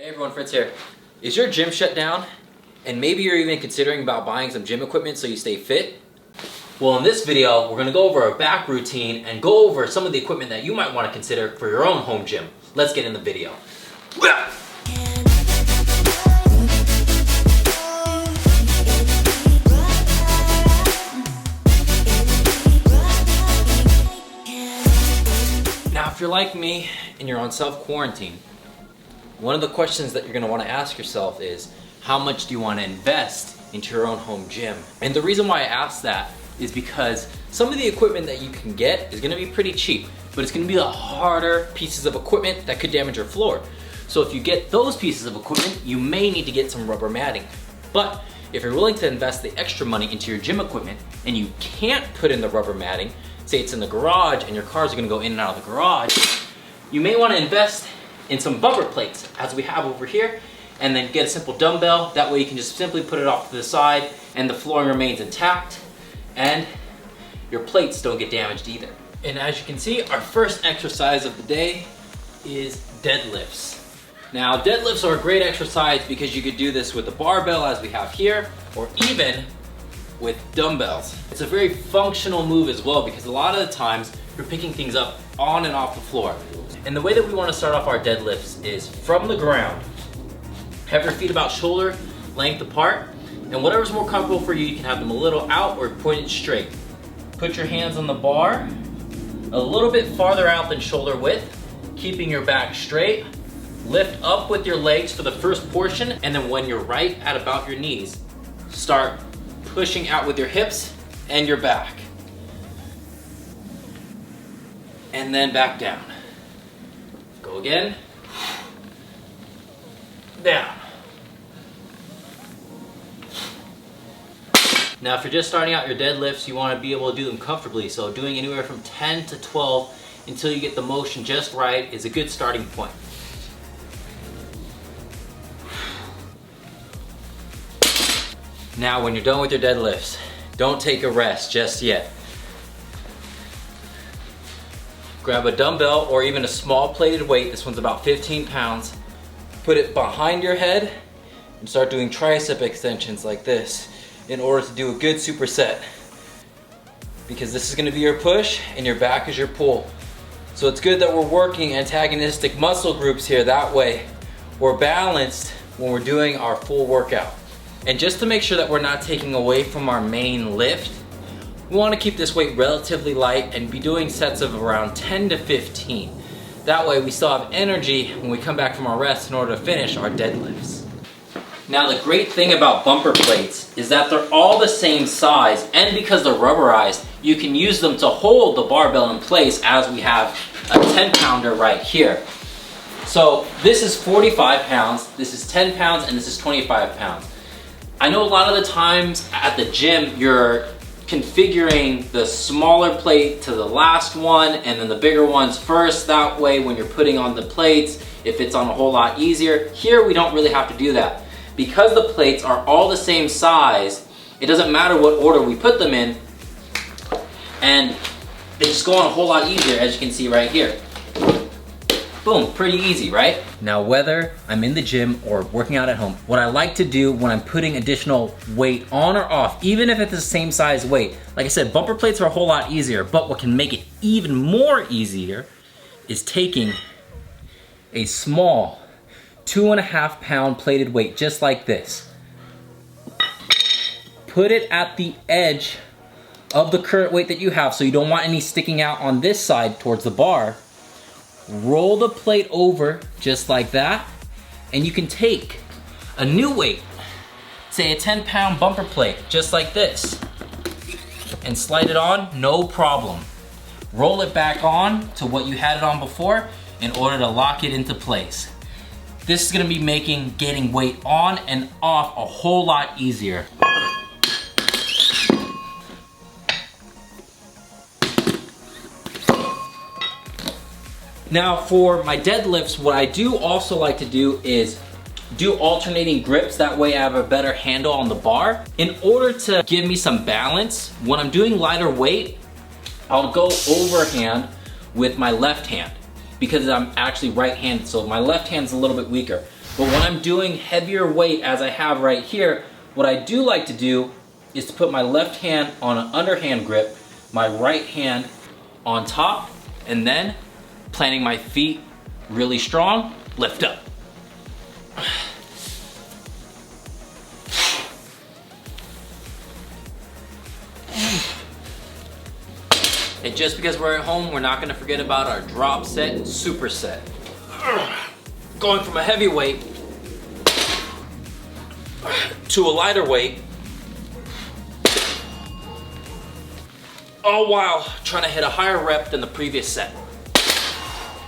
Hey everyone, Fritz here. Is your gym shut down? And maybe you're even considering about buying some gym equipment so you stay fit? Well, in this video, we're gonna go over a back routine and go over some of the equipment that you might wanna consider for your own home gym. Let's get in the video. Now, if you're like me and you're on self-quarantine, one of the questions that you're going to want to ask yourself is, how much do you want to invest into your own home gym? And the reason why I ask that is because some of the equipment that you can get is going to be pretty cheap, but it's going to be the harder pieces of equipment that could damage your floor. So if you get those pieces of equipment, you may need to get some rubber matting. But if you're willing to invest the extra money into your gym equipment and you can't put in the rubber matting, say it's in the garage and your cars are going to go in and out of the garage, you may want to invest in some bumper plates, as we have over here, and then get a simple dumbbell. That way you can just simply put it off to the side and the flooring remains intact and your plates don't get damaged either. And as you can see, our first exercise of the day is deadlifts. Now, deadlifts are a great exercise because you could do this with a barbell as we have here, or even with dumbbells. It's a very functional move as well because a lot of the times you're picking things up on and off the floor. And the way that we want to start off our deadlifts is from the ground. Have your feet about shoulder length apart, and whatever's more comfortable for you, you can have them a little out or pointed straight. Put your hands on the bar a little bit farther out than shoulder width, keeping your back straight. Lift up with your legs for the first portion, and then when you're right at about your knees, start pushing out with your hips and your back. And then back down. Go again. Down. Now, if you're just starting out your deadlifts, you want to be able to do them comfortably. So doing anywhere from 10 to 12 until you get the motion just right is a good starting point. Now, when you're done with your deadlifts, don't take a rest just yet. Grab a dumbbell or even a small plated weight. This one's about 15 pounds. Put it behind your head and start doing tricep extensions like this in order to do a good superset. Because this is going to be your push and your back is your pull. So it's good that we're working antagonistic muscle groups here. That way we're balanced when we're doing our full workout. And just to make sure that we're not taking away from our main lift, we want to keep this weight relatively light and be doing sets of around 10 to 15. That way we still have energy when we come back from our rest in order to finish our deadlifts. Now, the great thing about bumper plates is that they're all the same size, and because they're rubberized, you can use them to hold the barbell in place, as we have a 10-pounder right here. So this is 45 pounds, this is 10 pounds, and this is 25 pounds. I know a lot of the times at the gym, you're configuring the smaller plate to the last one and then the bigger ones first. That way when you're putting on the plates, it fits on a whole lot easier. Here we don't really have to do that. Because the plates are all the same size, it doesn't matter what order we put them in, and they just go on a whole lot easier, as you can see right here. Boom, pretty easy, right? Now, whether I'm in the gym or working out at home, what I like to do when I'm putting additional weight on or off, even if it's the same size weight, like I said, bumper plates are a whole lot easier, but what can make it even more easier is taking a small 2.5 pound plated weight, just like this. Put it at the edge of the current weight that you have, so you don't want any sticking out on this side towards the bar. Roll the plate over just like that, and you can take a new weight, say a 10-pound bumper plate, just like this, and slide it on, no problem. Roll it back on to what you had it on before in order to lock it into place. This is gonna be making getting weight on and off a whole lot easier. Now, for my deadlifts, what I do also like to do is do alternating grips. That way I have a better handle on the bar. In order to give me some balance, when I'm doing lighter weight, I'll go overhand with my left hand because I'm actually right-handed, so my left hand's a little bit weaker. But when I'm doing heavier weight as I have right here, what I do like to do is to put my left hand on an underhand grip, my right hand on top, and then planting my feet really strong, lift up. And just because we're at home, we're not gonna forget about our drop set and superset. Going from a heavy weight to a lighter weight, all while trying to hit a higher rep than the previous set.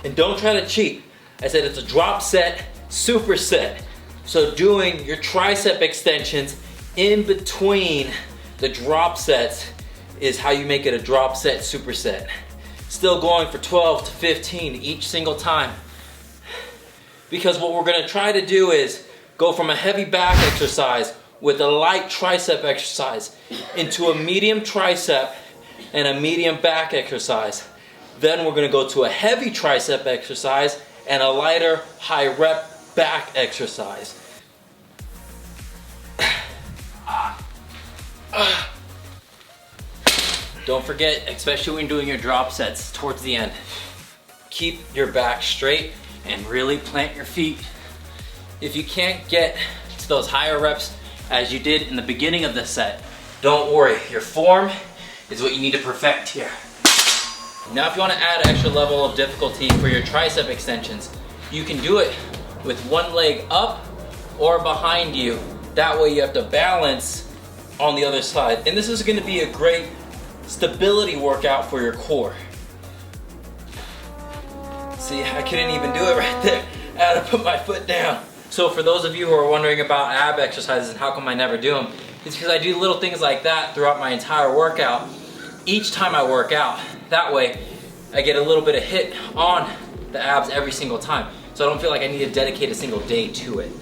And don't try to cheat. I said it's a drop set, superset. So doing your tricep extensions in between the drop sets is how you make it a drop set, superset. Still going for 12 to 15 each single time. Because what we're gonna try to do is go from a heavy back exercise with a light tricep exercise into a medium tricep and a medium back exercise. Then we're gonna go to a heavy tricep exercise and a lighter high rep back exercise. Don't forget, especially when doing your drop sets towards the end, keep your back straight and really plant your feet. If you can't get to those higher reps as you did in the beginning of the set, don't worry, your form is what you need to perfect here. Now if you want to add an extra level of difficulty for your tricep extensions, you can do it with one leg up or behind you. That way you have to balance on the other side. And this is going to be a great stability workout for your core. See, I couldn't even do it right there. I had to put my foot down. So for those of you who are wondering about ab exercises and how come I never do them, it's because I do little things like that throughout my entire workout, each time I work out. That way, I get a little bit of hit on the abs every single time. So I don't feel like I need to dedicate a single day to it.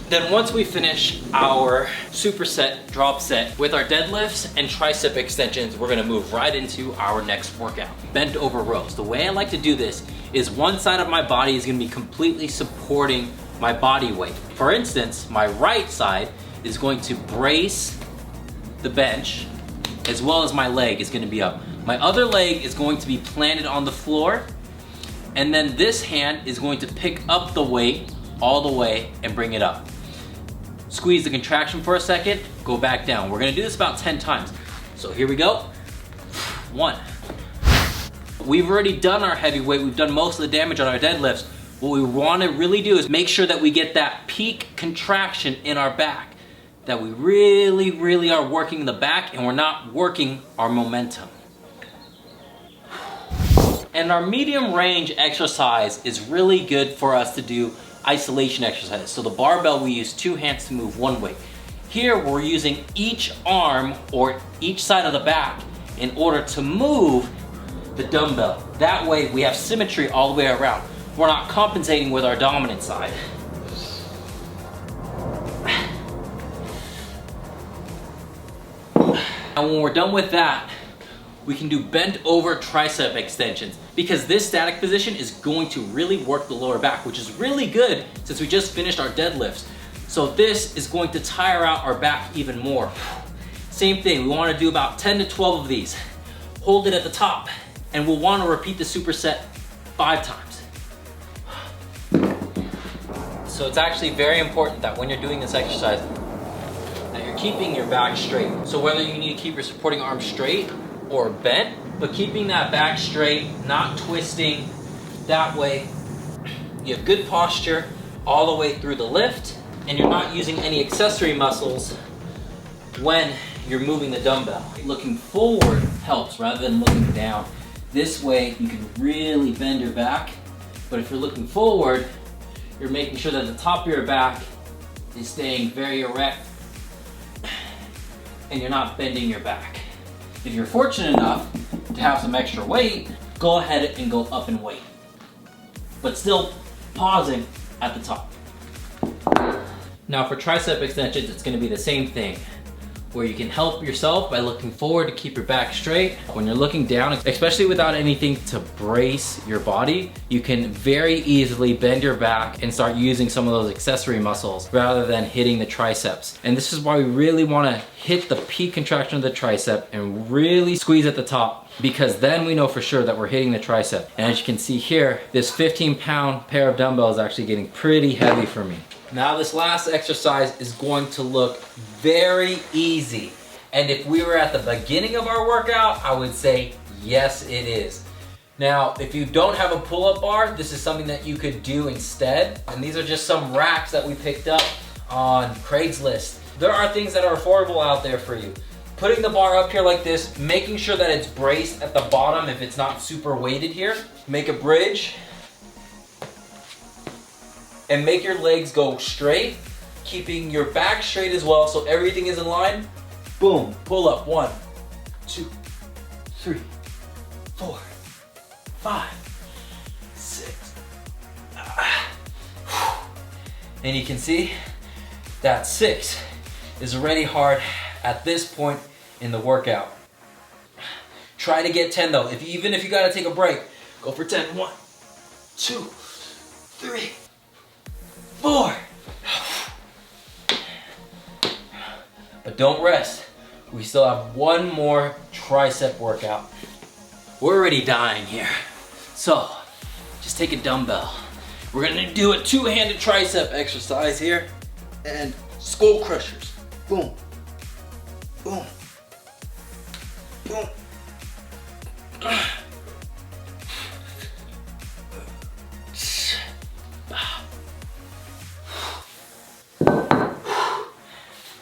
Then once we finish our superset, drop set with our deadlifts and tricep extensions, we're gonna move right into our next workout. Bent over rows. The way I like to do this is one side of my body is gonna be completely supporting my body weight. For instance, my right side is going to brace the bench as well as my leg is gonna be up. My other leg is going to be planted on the floor, and then this hand is going to pick up the weight all the way and bring it up. Squeeze the contraction for a second, go back down. We're gonna do this about 10 times. So here we go. 1. We've already done our heavy weight, we've done most of the damage on our deadlifts. What we wanna really do is make sure that we get that peak contraction in our back, that we really are working the back and we're not working our momentum. And our medium range exercise is really good for us to do isolation exercises. So the barbell, we use 2 hands to move one weight. Here we're using each arm or each side of the back in order to move the dumbbell. That way we have symmetry all the way around. We're not compensating with our dominant side. And when we're done with that, we can do bent over tricep extensions, because this static position is going to really work the lower back, which is really good since we just finished our deadlifts. So this is going to tire out our back even more. Same thing, we want to do about 10 to 12 of these. Hold it at the top, and we'll want to repeat the superset 5 times. So it's actually very important that when you're doing this exercise, that you're keeping your back straight. So whether you need to keep your supporting arm straight or bent, but keeping that back straight, not twisting. That way you have good posture all the way through the lift, and you're not using any accessory muscles when you're moving the dumbbell. Looking forward helps rather than looking down. This way you can really bend your back, but if you're looking forward, you're making sure that the top of your back is staying very erect and you're not bending your back. If you're fortunate enough to have some extra weight, go ahead and go up in weight, but still pausing at the top. Now for tricep extensions, it's gonna be the same thing. where you can help yourself by looking forward to keep your back straight. When you're looking down, especially without anything to brace your body, you can very easily bend your back and start using some of those accessory muscles rather than hitting the triceps. And this is why we really wanna hit the peak contraction of the tricep and really squeeze at the top, because then we know for sure that we're hitting the tricep. And as you can see here, this 15-pound pair of dumbbells is actually getting pretty heavy for me. Now this last exercise is going to look very easy. And if we were at the beginning of our workout, I would say yes, it is. Now, if you don't have a pull-up bar, this is something that you could do instead. And these are just some racks that we picked up on Craigslist. There are things that are affordable out there for you. Putting the bar up here like this, making sure that it's braced at the bottom if it's not super weighted here. Make a bridge. And make your legs go straight, keeping your back straight as well so everything is in line. Boom, pull up. 1, 2, 3, 4, 5, 6. And you can see that 6 is already hard at this point in the workout. Try to get 10 though. Even if you gotta take a break, go for 10. 1, 2, 3, 4. But don't rest. We still have one more tricep workout. We're already dying here. So, just take a dumbbell. We're gonna do a two-handed tricep exercise here. And skull crushers. Boom. Boom. Boom.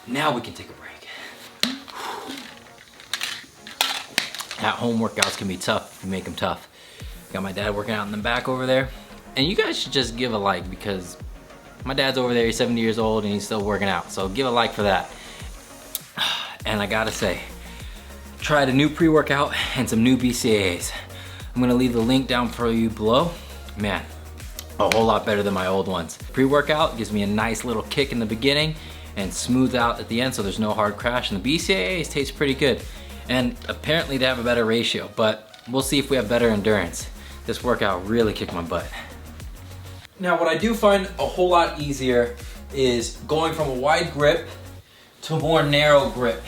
Now we can take a break. At-home workouts can be tough if you make them tough. Got my dad working out in the back over there. And you guys should just give a like, because my dad's over there, he's 70 years old and he's still working out. So give a like for that. And I gotta say, tried a new pre-workout and some new BCAAs. I'm gonna leave the link down for you below. Man, a whole lot better than my old ones. Pre-workout gives me a nice little kick in the beginning and smooth out at the end so there's no hard crash. And the BCAAs taste pretty good. And apparently they have a better ratio, but we'll see if we have better endurance. This workout really kicked my butt. Now what I do find a whole lot easier is going from a wide grip to a more narrow grip.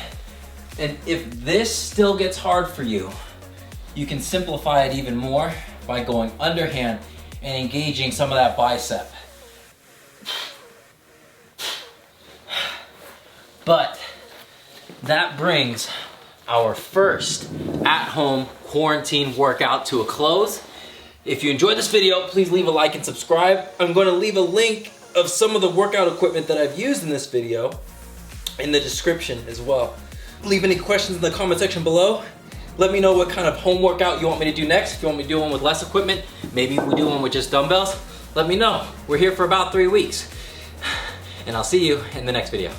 And if this still gets hard for you, you can simplify it even more by going underhand and engaging some of that bicep. But that brings our first at-home quarantine workout to a close. If you enjoyed this video, please leave a like and subscribe. I'm going to leave a link of some of the workout equipment that I've used in this video in the description as well. Leave any questions in the comment section below. Let me know what kind of home workout you want me to do next. If you want me to do one with less equipment, maybe we do one with just dumbbells, let me know. We're here for about 3 weeks. And I'll see you in the next video.